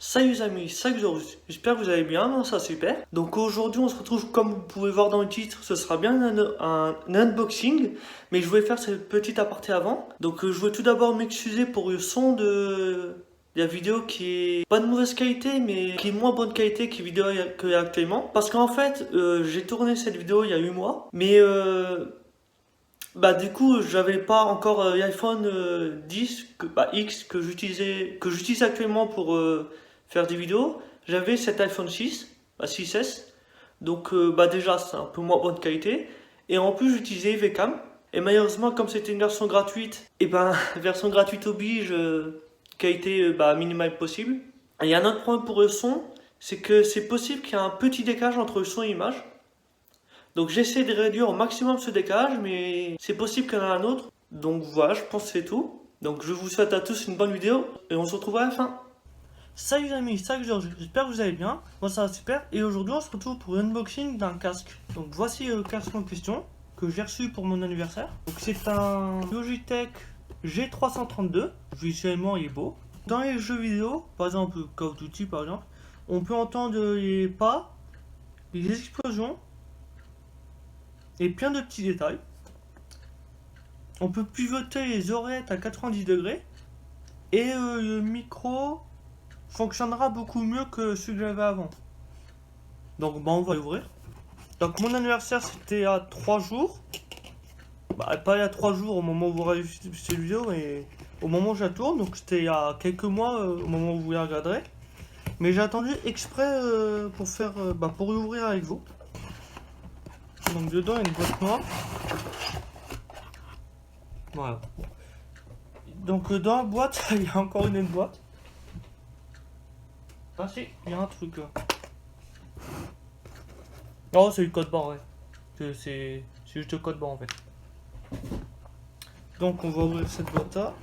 Salut les amis, j'espère que vous allez bien, moi ça super. Donc aujourd'hui on se retrouve comme vous pouvez voir dans le titre, ce sera bien un unboxing, mais je voulais faire cette petite aparté avant. Donc je voulais tout d'abord m'excuser pour le son de la vidéo qui est pas de mauvaise qualité mais qui est moins bonne qualité que la vidéo que actuellement. Parce qu'en fait j'ai tourné cette vidéo il y a 8 mois, mais bah du coup j'avais pas encore l'iPhone 10 X que j'utilise actuellement pour faire des vidéos. J'avais cet iPhone 6, 6S. Donc bah déjà c'est un peu moins bonne qualité et en plus j'utilisais Vcam et malheureusement comme c'était une version gratuite et ben version gratuite oblige qualité minimale possible. Et il y a un autre problème pour le son, c'est que c'est possible qu'il y ait un petit décalage entre le son et l'image. Donc j'essaie de réduire au maximum ce décalage, mais c'est possible qu'il y en ait un autre. Donc voilà, je pense que c'est tout. Donc je vous souhaite à tous une bonne vidéo et on se retrouve à la fin. Salut les amis, salut Georges, j'espère que vous allez bien. Moi ça va super. Et aujourd'hui on se retrouve pour l'unboxing d'un casque. Donc voici le casque en question que j'ai reçu pour mon anniversaire. Donc c'est un Logitech G332. Visuellement il est beau. Dans les jeux vidéo, par exemple Call of Duty par exemple, on peut entendre les pas, les explosions et plein de petits détails. On peut pivoter les oreillettes à 90 degrés et le micro fonctionnera beaucoup mieux que celui que j'avais avant. Donc on va l'ouvrir. Donc mon anniversaire c'était à 3 jours. Pas il y a 3 jours au moment où vous regardez cette vidéo, mais au moment où je la tourne. Donc c'était il y a quelques mois au moment où vous la regarderez. Mais j'ai attendu exprès pour faire pour l'ouvrir avec vous. Donc dedans il y a une boîte noire. Voilà. Donc dans la boîte, il y a encore une autre boîte. Ah si, il y a un truc là. Oh, c'est le code barre, ouais. C'est juste le code barre en fait. Donc on va ouvrir cette boîte là.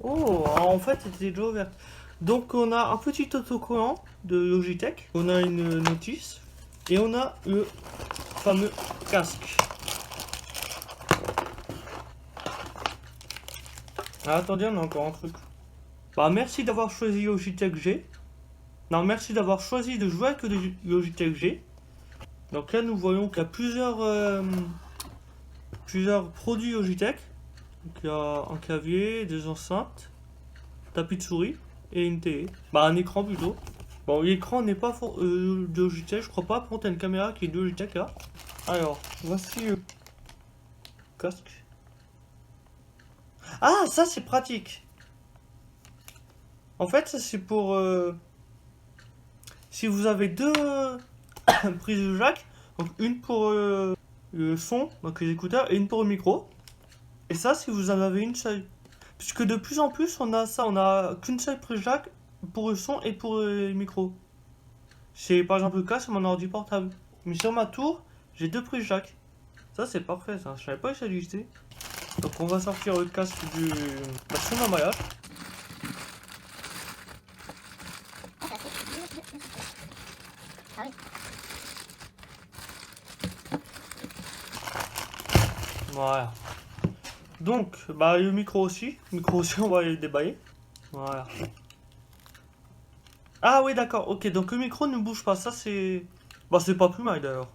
Oh, en fait, elle était déjà ouverte. Donc on a un petit autocollant de Logitech. On a une notice. Et on a le fameux casque. Ah, attendez, on a encore un truc. Merci d'avoir choisi Logitech G. Non, merci d'avoir choisi de jouer avec le Logitech G. Donc là, nous voyons qu'il y a plusieurs produits Logitech. Donc il y a un clavier, des enceintes, tapis de souris et une télé. Un écran plutôt. Bon, l'écran n'est pas de Logitech, je crois pas. Par contre, il y a une caméra qui est de Logitech là. Alors, voici le casque. Ah, ça c'est pratique. En fait, ça c'est pour si vous avez deux prises de jack, donc une pour le son, donc les écouteurs, et une pour le micro. Et ça, si vous en avez une seule. Puisque de plus en plus, on a ça, on a qu'une seule prise jack pour le son et pour le micro. C'est par exemple le cas sur mon ordi portable. Mais sur ma tour, j'ai deux prises jack. Ça, c'est parfait, ça. Je savais pas que ça existait. Donc, on va sortir le casque sur l'emballage. Voilà. Donc, le micro aussi. Le micro aussi, on va le déballer. Voilà. Ah oui, d'accord. Ok, donc le micro ne bouge pas. Ça, c'est... c'est pas plus mal, d'ailleurs.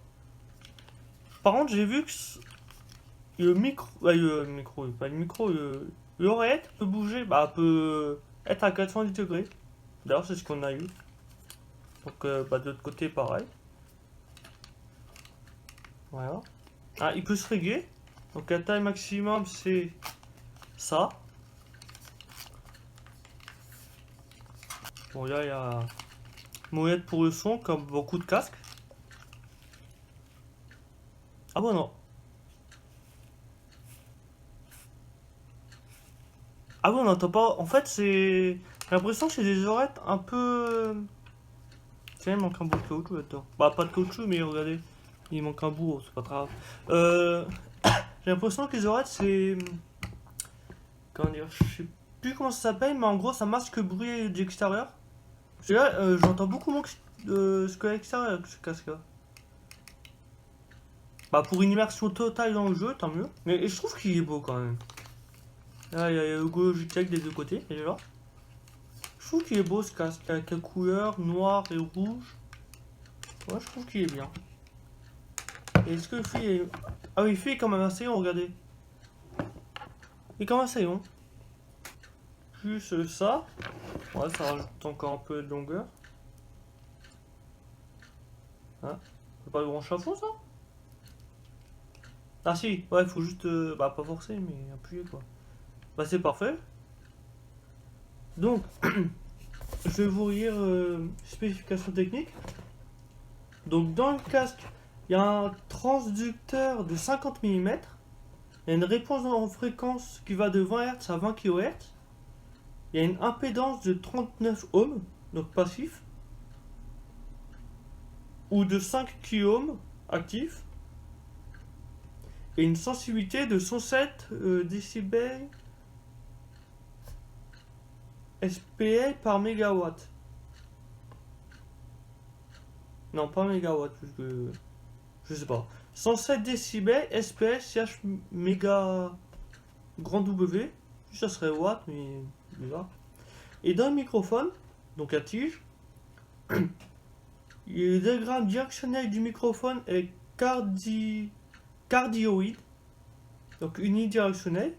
Par contre, j'ai vu que le micro... l'oreillette peut bouger. Peut être à 90 degrés. D'ailleurs, c'est ce qu'on a eu. Donc, de l'autre côté, pareil. Voilà. Ah, il peut se régler. Donc la taille maximum c'est ça. Bon là il y a molette pour le son comme beaucoup de casques. Ah bon non. Ah bon on n'entend pas. En fait c'est... J'ai l'impression que c'est des oreillettes un peu... Tiens il manque un bout de caoutchouc là-dedans. Pas de caoutchouc mais regardez. Il manque un bout, c'est pas grave. J'ai l'impression que les oreillettes c'est... Comment dire, je sais plus comment ça s'appelle, mais en gros ça masque le bruit d'extérieur. Parce que là, j'entends beaucoup moins ce que l'extérieur avec ce casque là. Pour une immersion totale dans le jeu, tant mieux. Mais je trouve qu'il est beau quand même. Là, il y a le logo Logitech des deux côtés, déjà. trouve qu'il est beau ce casque, avec la couleur noir et rouge. Ouais, je trouve qu'il est bien. Et est-ce que le fil est... Ah oui, le fil est quand même assez long, regardez. Il est quand même assez long. Plus ça. Ouais, ça rajoute encore un peu de longueur. Hein? C'est pas le grand chapeau, ça? Ah si, ouais, faut juste... bah, pas forcer, mais appuyer, quoi. Bah, c'est parfait. Donc, je vais vous lire spécifications techniques. Donc, dans le casque, il y a un transducteur de 50 mm. Il y a une réponse en fréquence qui va de 20 Hz à 20 kHz. Il y a une impédance de 39 ohms, donc passif. Ou de 5 kΩ actif. Et une sensibilité de 107 décibels SPL par mégawatt. Non, pas mégawatt, parce que je sais pas. 107 décibels SPL CH méga grand W. Ça serait watt, mais bizarre. Et dans le microphone, donc à tige, le diagramme directionnel du microphone est cardioïde, donc unidirectionnel.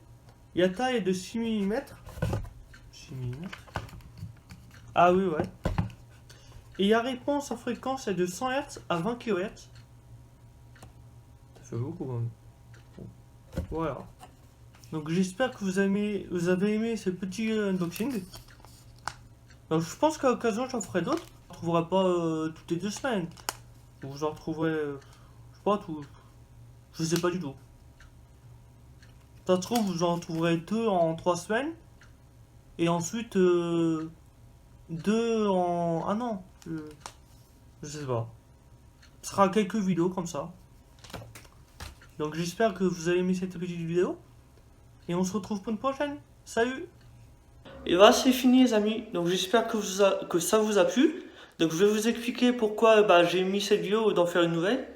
La taille est de 6 mm. 6 mm. Ah oui, ouais. Et la réponse en fréquence est de 100 Hz à 20 kHz. Ça fait beaucoup quand même. Bon. Voilà. Donc j'espère que vous avez aimé ce petit unboxing. Donc, je pense qu'à l'occasion j'en ferai d'autres. Je ne retrouverai pas toutes les 2 semaines. Vous en retrouverez, je sais pas tout. Je sais pas du tout. Ça se trouve, vous en trouverez 2 en 3 semaines. Et ensuite 2 en un an. Je sais pas. Ce sera quelques vidéos comme ça. Donc j'espère que vous avez aimé cette petite vidéo. Et on se retrouve pour une prochaine. Salut! Et voilà, c'est fini les amis. Donc j'espère que ça vous a plu. Donc je vais vous expliquer pourquoi j'ai mis cette vidéo d'en faire une nouvelle.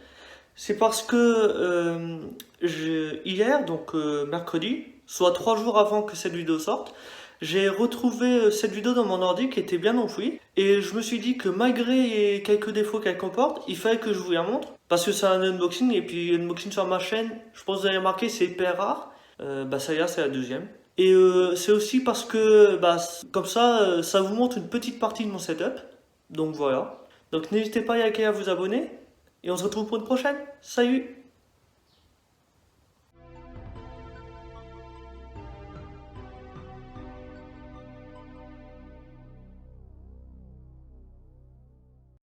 C'est parce que hier, donc mercredi, soit 3 jours avant que cette vidéo sorte, j'ai retrouvé cette vidéo dans mon ordi qui était bien enfouie. Et je me suis dit que malgré les quelques défauts qu'elle comporte, il fallait que je vous la montre. Parce que c'est un unboxing, et puis unboxing sur ma chaîne, je pense que vous avez remarqué, c'est hyper rare. Ça y est, c'est la deuxième. Et c'est aussi parce que, comme ça, ça vous montre une petite partie de mon setup. Donc voilà. Donc n'hésitez pas à liker et à vous abonner. Et on se retrouve pour une prochaine. Salut!